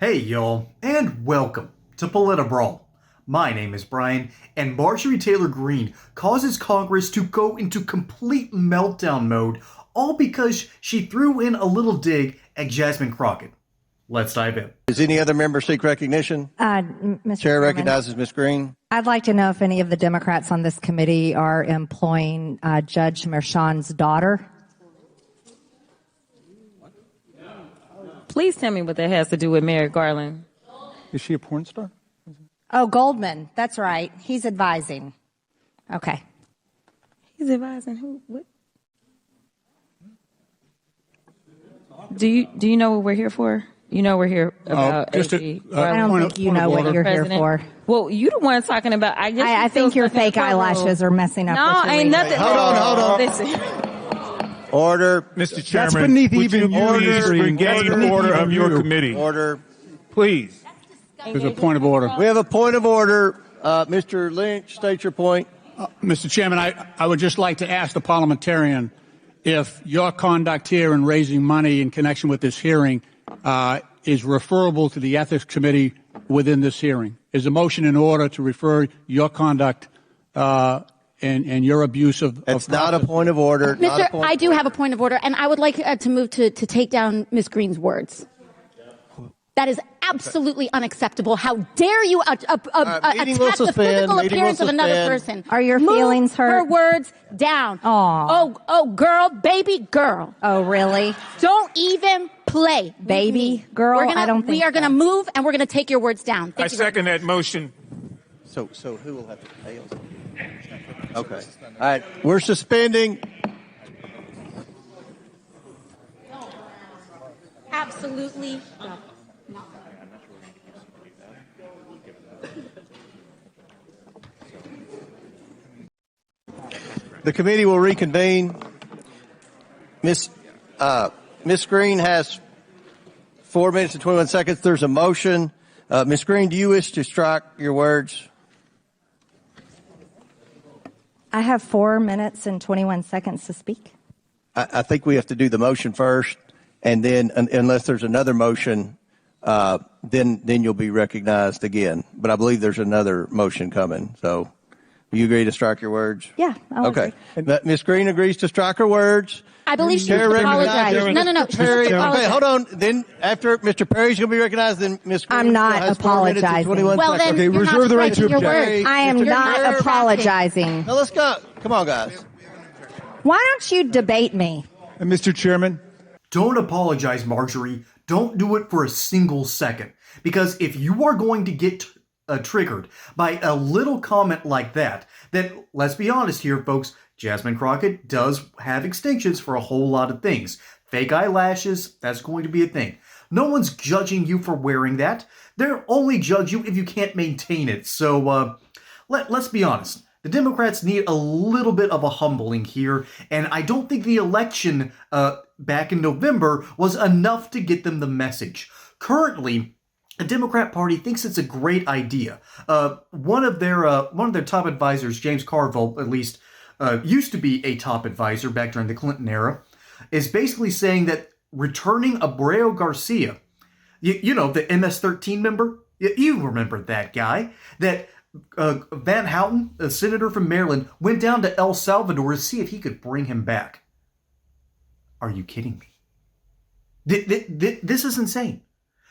Hey y'all, and welcome to PolitiBrawl. My name is Brian, and Marjorie Taylor Greene causes Congress to go into complete meltdown mode, all because she threw in a little dig at Jasmine Crockett. Let's dive in. Does any other member seek recognition? Mr. Chair Chairman, recognizes Ms. Greene. I'd like to know if any of the Democrats on this committee are employing Judge Merchan's daughter. Please tell me what that has to do with Merrick Garland. Is she a porn star? Oh, Goldman. That's right. He's advising. Okay. He's advising who? What? Do you know what we're here for? You know we're here about just AG. I don't think you know what you're here for. Well, you the one talking about. I think your fake eyelashes are messing up. No, with your ain't reading. nothing. Hold on. Listen. Order. Mr. Chairman, That's beneath would even you you, please Green. regain That's beneath order even of your you. committee? Order. Please. There's a point of order. We have a point of order. Mr. Lynch, state your point. Mr. Chairman, I would just like to ask the parliamentarian if your conduct here in raising money in connection with this hearing is referable to the Ethics Committee within this hearing. Is a motion in order to refer your conduct and your abuse of It's not a point of order. Mr. I do have a point of order, and I would like to move to take down Ms. Greene's words. That is absolutely unacceptable. How dare you attack the physical appearance of another person? Are your Move feelings hurt? her words down. Aw. Oh, girl, baby girl. Oh, really? Don't even play. Baby girl? I don't think we are going to move, and we're going to take your words down. I second that motion. So who will have to pay us? Okay. All right. We're suspending. Absolutely. No. The committee will reconvene. Miss Greene has 4 minutes and 21 seconds. There's a motion. Ms. Greene, do you wish to strike your words? I have 4 minutes and 21 seconds to speak. I think we have to do the motion first, and then unless there's another motion, then you'll be recognized again. But I believe there's another motion coming. So, will you agree to strike your words? Yeah. I'll Okay. Ms. Greene agrees to strike her words. I believe she Chair should apologize. recognizes No. Mr. Perry. Okay, hold on. Then after Mr. Perry's going to be recognized, then Ms. Greene I'm not has 4 minutes and apologizing. 21 Well, seconds. then you're reserve not the right to striking your object. words. I am Mr. not Chair. apologizing. Now let's go. Come on, guys. Why don't you debate me? Mr. Chairman. Don't apologize, Marjorie. Don't do it for a single second. Because if you are going to get triggered by a little comment like that, then let's be honest here, folks, Jasmine Crockett does have extensions for a whole lot of things. Fake eyelashes, that's going to be a thing. No one's judging you for wearing that. They'll only judge you if you can't maintain it. So let's be honest. The Democrats need a little bit of a humbling here, and I don't think the election back in November was enough to get them the message. Currently, the Democrat Party thinks it's a great idea. One of their top advisors, James Carville, at least used to be a top advisor back during the Clinton era, is basically saying that returning Abreu Garcia, you know, the MS-13 member, you remember that guy, that Van Houten, a senator from Maryland, went down to El Salvador to see if he could bring him back. Are you kidding me? This is insane.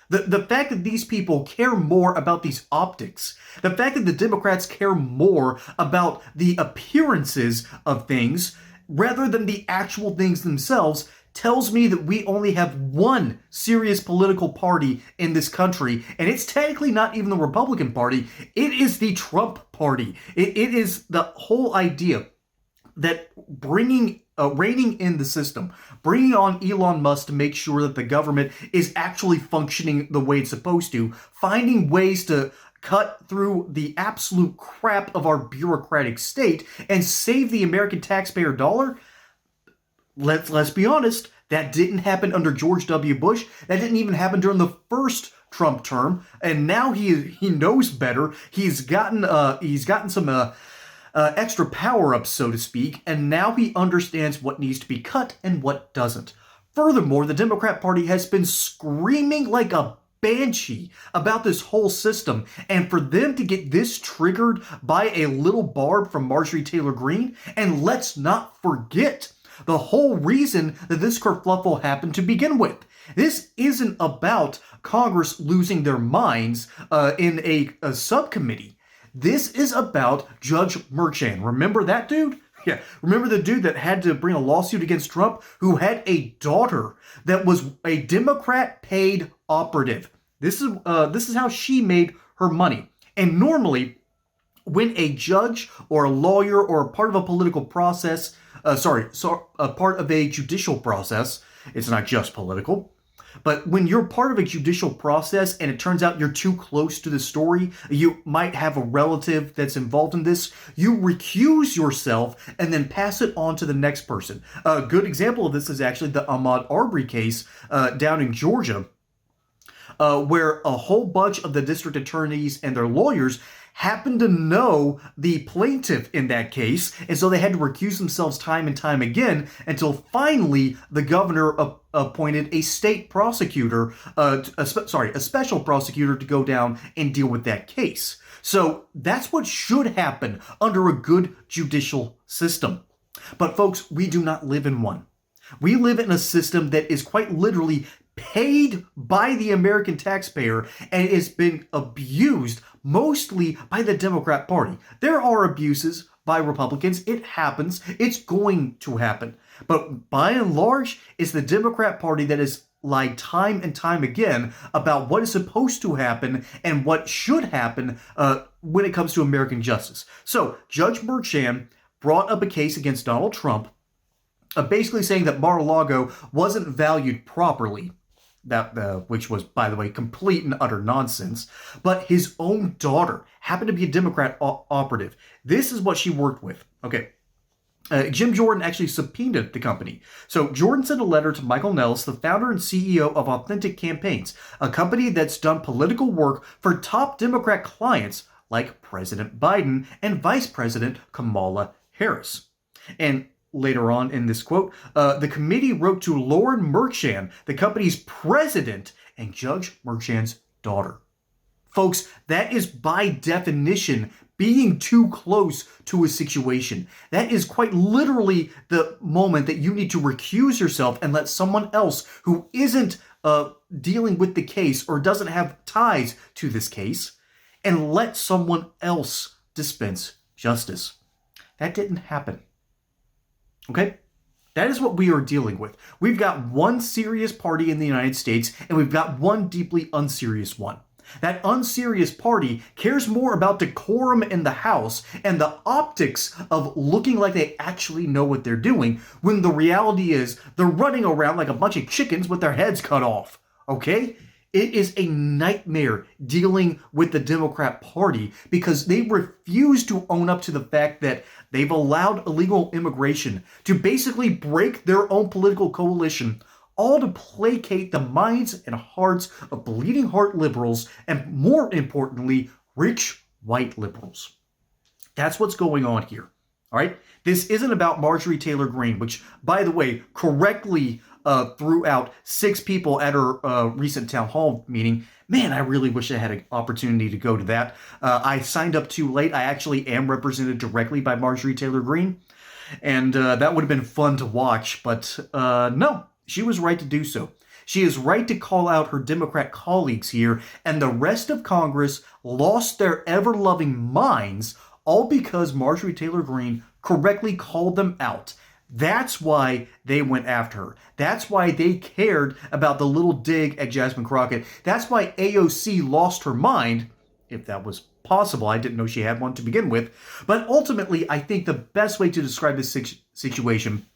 The fact that these people care more about these optics, the fact that the Democrats care more about the appearances of things rather than the actual things themselves, tells me that we only have one serious political party in this country, and it's technically not even the Republican Party. It is the Trump Party. It is the whole idea that reining in the system, bringing on Elon Musk to make sure that the government is actually functioning the way it's supposed to, finding ways to cut through the absolute crap of our bureaucratic state and save the American taxpayer dollar. Let's be honest, that didn't happen under George W. Bush. That didn't even happen during the first Trump term, and now he knows better. He's gotten some extra power-ups, so to speak, and now he understands what needs to be cut and what doesn't. Furthermore, the Democrat Party has been screaming like a banshee about this whole system, and for them to get this triggered by a little barb from Marjorie Taylor Greene, and let's not forget the whole reason that this kerfluffle happened to begin with. This isn't about Congress losing their minds in a subcommittee. This is about Judge Merchan. Remember that dude? Yeah, remember the dude that had to bring a lawsuit against Trump, who had a daughter that was a Democrat paid operative. This is how she made her money. And normally, when a judge or a lawyer or a part of a political process, a part of a judicial process, it's not just political, but when you're part of a judicial process and it turns out you're too close to the story, you might have a relative that's involved in this, you recuse yourself and then pass it on to the next person. A good example of this is actually the Ahmaud Arbery case down in Georgia, where a whole bunch of the district attorneys and their lawyers happened to know the plaintiff in that case, and so they had to recuse themselves time and time again until finally the governor appointed a state prosecutor, a special prosecutor to go down and deal with that case. So that's what should happen under a good judicial system. But folks, we do not live in one. We live in a system that is quite literally paid by the American taxpayer and is being abused mostly by the Democrat Party. There are abuses by Republicans. It happens. It's going to happen. But by and large, it's the Democrat Party that has lied time and time again about what is supposed to happen and what should happen when it comes to American justice. So Judge Merchan brought up a case against Donald Trump, basically saying that Mar-a-Lago wasn't valued properly. Which was, by the way, complete and utter nonsense. But his own daughter happened to be a Democrat operative. This is what she worked with. Okay. Jim Jordan actually subpoenaed the company. So Jordan sent a letter to Michael Nellis, the founder and CEO of Authentic Campaigns, a company that's done political work for top Democrat clients like President Biden and Vice President Kamala Harris. And later on in this quote, the committee wrote to Lauren Merchan, the company's president, and Judge Merchan's daughter. Folks, that is by definition being too close to a situation. That is quite literally the moment that you need to recuse yourself and let someone else who isn't dealing with the case or doesn't have ties to this case, and let someone else dispense justice. That didn't happen. Okay? That is what we are dealing with. We've got one serious party in the United States, and we've got one deeply unserious one. That unserious party cares more about decorum in the House and the optics of looking like they actually know what they're doing, when the reality is they're running around like a bunch of chickens with their heads cut off. Okay? It is a nightmare dealing with the Democrat Party because they refuse to own up to the fact that they've allowed illegal immigration to basically break their own political coalition, all to placate the minds and hearts of bleeding heart liberals and, more importantly, rich white liberals. That's what's going on here. All right? This isn't about Marjorie Taylor Greene, which, by the way, correctly threw out 6 people at her recent town hall meeting. Man, I really wish I had an opportunity to go to that. I signed up too late. I actually am represented directly by Marjorie Taylor Greene, and that would have been fun to watch, but no, she was right to do so. She is right to call out her Democrat colleagues here, and the rest of Congress lost their ever-loving minds, all because Marjorie Taylor Greene correctly called them out. That's why they went after her. That's why they cared about the little dig at Jasmine Crockett. That's why AOC lost her mind, if that was possible. I didn't know she had one to begin with. But ultimately, I think the best way to describe this situation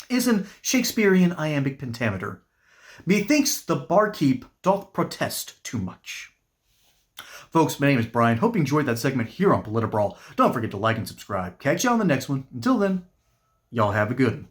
is in Shakespearean iambic pentameter. Methinks the barkeep doth protest too much. Folks, my name is Brian. Hope you enjoyed that segment here on PolitiBrawl. Don't forget to like and subscribe. Catch you on the next one. Until then, y'all have a good one.